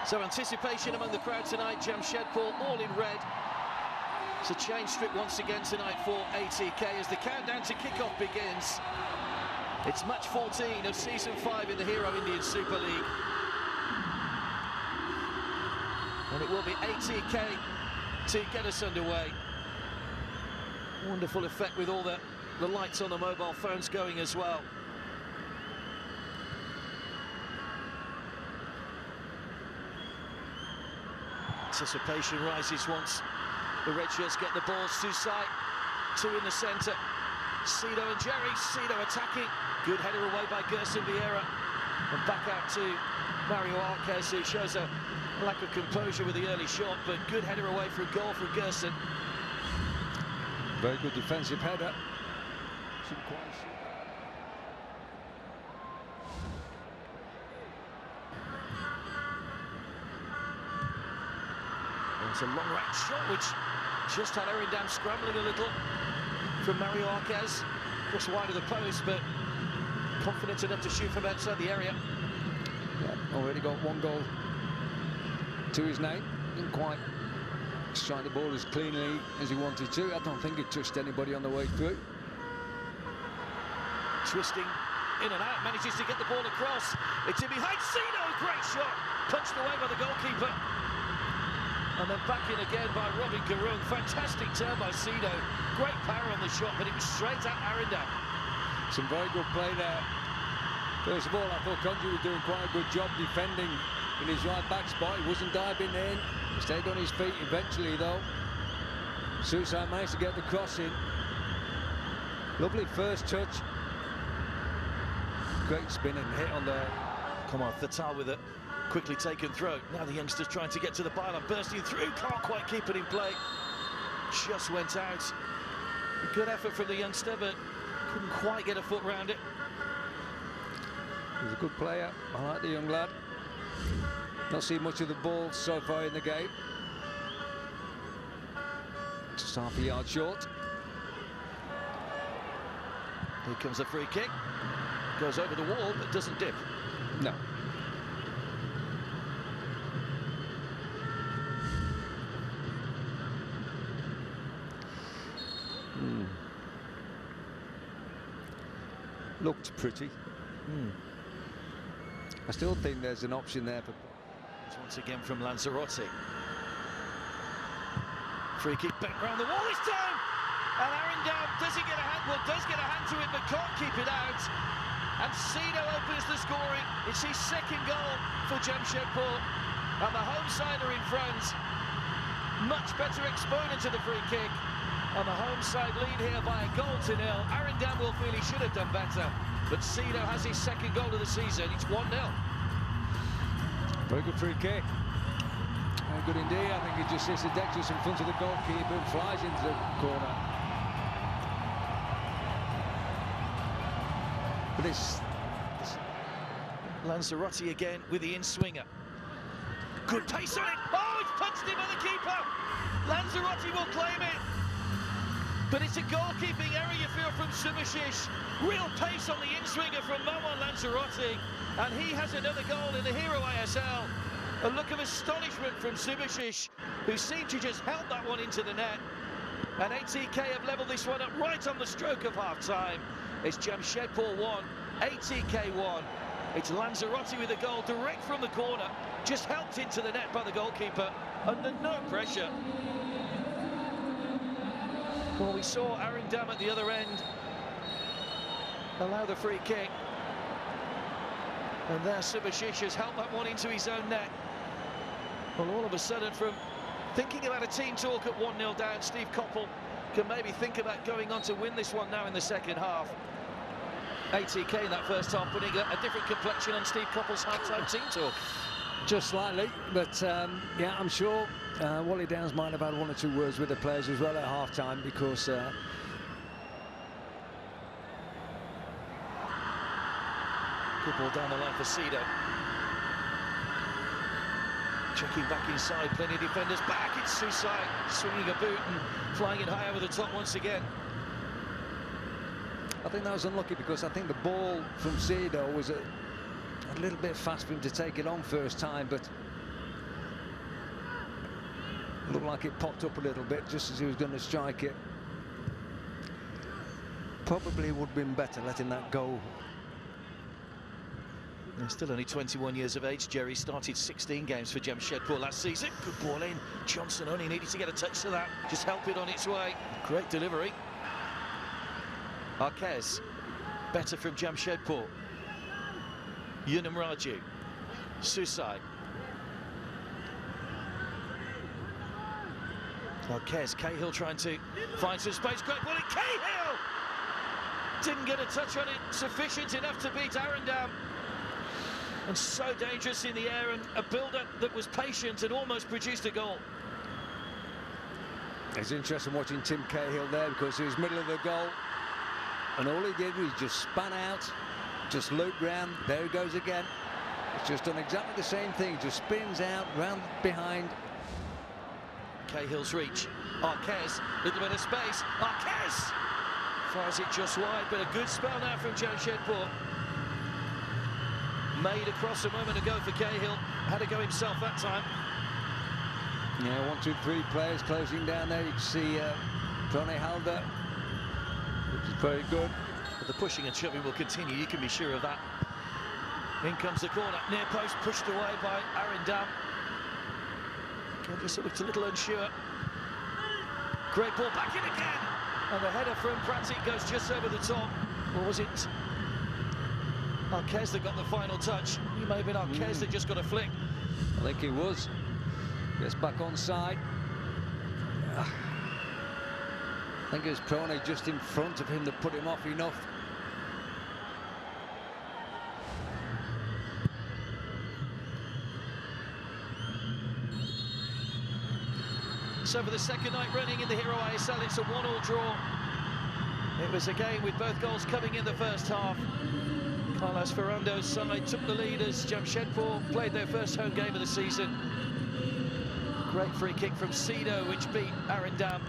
So anticipation among the crowd tonight. Jamshedpur all in red. It's a change strip once again tonight for ATK as the countdown to kick-off begins. It's match 14 of season 5 in the Hero Indian Super League. And it will be ATK to get us underway. Wonderful effect with all the lights on the mobile phones going as well. Anticipation rises once the red shirts get the balls to sight. Two in the centre. Cedo and Jerry. Cedo attacking. Good header away by Gerson Vieira. And back out to Mario Arquez, who shows a lack of composure with the early shot, but good header away for a goal from Gerson. Very good defensive header. It's a long-range shot, which just had Arindam scrambling a little from Mario Arquez. Just wide of the post, but confident enough to shoot from outside the area. Yeah, already got one goal to his name. Didn't quite strike the ball as cleanly as he wanted to. I don't think he touched anybody on the way through. Twisting in and out, manages to get the ball across. It's in behind Cedo, great shot. Punched away by the goalkeeper. And then back in again by Robin Garung. Fantastic turn by Cedo. Great power on the shot, but it was straight at Arindam. Some very good play there. First of all, I thought Conji was doing quite a good job defending in his right back spot. He wasn't diving in. He stayed on his feet eventually, though. Susai managed to get the cross in. Lovely first touch. Great spin and hit on there. Come on, Thatal with it. Quickly taken throw. Now the youngster's trying to get to the byline, bursting through, can't quite keep it in play. Just went out. Good effort from the youngster, but couldn't quite get a foot round it. He's a good player. I like the young lad. Not seen much of the ball so far in the game. Just half a yard short. Here comes a free kick. Goes over the wall, but doesn't dip. No. Looked pretty. I still think there's an option there for... Once again from Lanzarote. Free kick back round the wall this time! And Arindam doesn't get a hand, well, does get a hand to it, but can't keep it out. And Cedo opens the scoring. It's his second goal for Jamshedpur. And the home side are in front. Much better exponent of the free kick. And the home side lead here by a goal to nil. Arindam will feel he should have done better. But Cedo has his second goal of the season. It's 1-0. Very good free kick. Very good indeed. I think he just sits the dexterous in front of the goalkeeper and flies into the corner. But this Lanzarote again with the in-swinger. Good pace on it. Oh, it's punched him by the keeper. Lanzarote will claim it. But it's a goalkeeping error, you feel, from Subasic. Real pace on the in-swinger from Moan Lanzarote. And he has another goal in the Hero ISL. A look of astonishment from Subasic, who seemed to just help that one into the net. And ATK have levelled this one up right on the stroke of half-time. It's Jamshedpur 1, ATK 1. It's Lanzarote with a goal direct from the corner, just helped into the net by the goalkeeper, under no pressure. Well, we saw Arindam at the other end allow the free kick. And there Subasic has helped that one into his own net. Well, all of a sudden, from thinking about a team talk at 1-0 down, Steve Coppell can maybe think about going on to win this one now in the second half. ATK in that first half putting a different complexion on Steve Coppell's half-time team talk. just slightly, but yeah, I'm sure Wally Downs might have had one or two words with the players as well at half-time, because good ball down the line for Cedo. Checking back inside, plenty of defenders back. It's Susai swinging a boot and flying it high over the top once again. I think that was unlucky, because I think the ball from Cedo was a little bit fast for him to take it on first time, but Looked like it popped up a little bit just as he was going to strike it. Probably would have been better letting that go. He's still only 21 years of age. Jerry started 16 games for Jamshedpur last season. Good ball in. Johnson only needed to get a touch to that. Just help it on its way. Great delivery. Arquez. Better from Jamshedpur. Yunam Raju. Susai. Arquez. Cahill trying to find some space. Great ball in. Cahill! Didn't get a touch on it sufficient enough to beat Arundam. And so dangerous in the air, and a build-up that was patient and almost produced a goal. It's interesting watching Tim Cahill there because he was middle of the goal and all he did was just span out, just loop round. There he goes again. It's just done exactly the same thing, just spins out, round behind. Cahill's reach. Arquez, little bit of space. Arquez! Fires it just wide, but a good spell now from Jamshedpur. Made across a moment ago for Cahill. Had to go himself that time. Yeah, 1, 2, 3 players closing down there. You can see Prone Halder, which is very good. But the pushing and shoving will continue, you can be sure of that. In comes the corner, near post, pushed away by Arundam. Just looked a little unsure. Great ball back in again. And the header from Pratik goes just over the top. Or was it Arquez that got the final touch? It may have been Arquez that just got a flick. I think he was. Gets back on side. I think it was Prone just in front of him that put him off enough. So for the second night running in the Hero ISL, it's a 1-1 draw. It was a game with both goals coming in the first half. Carlos Ferrando's side took the lead as Jamshedpur played their first home game of the season. Great free kick from Sido, which beat Arundam.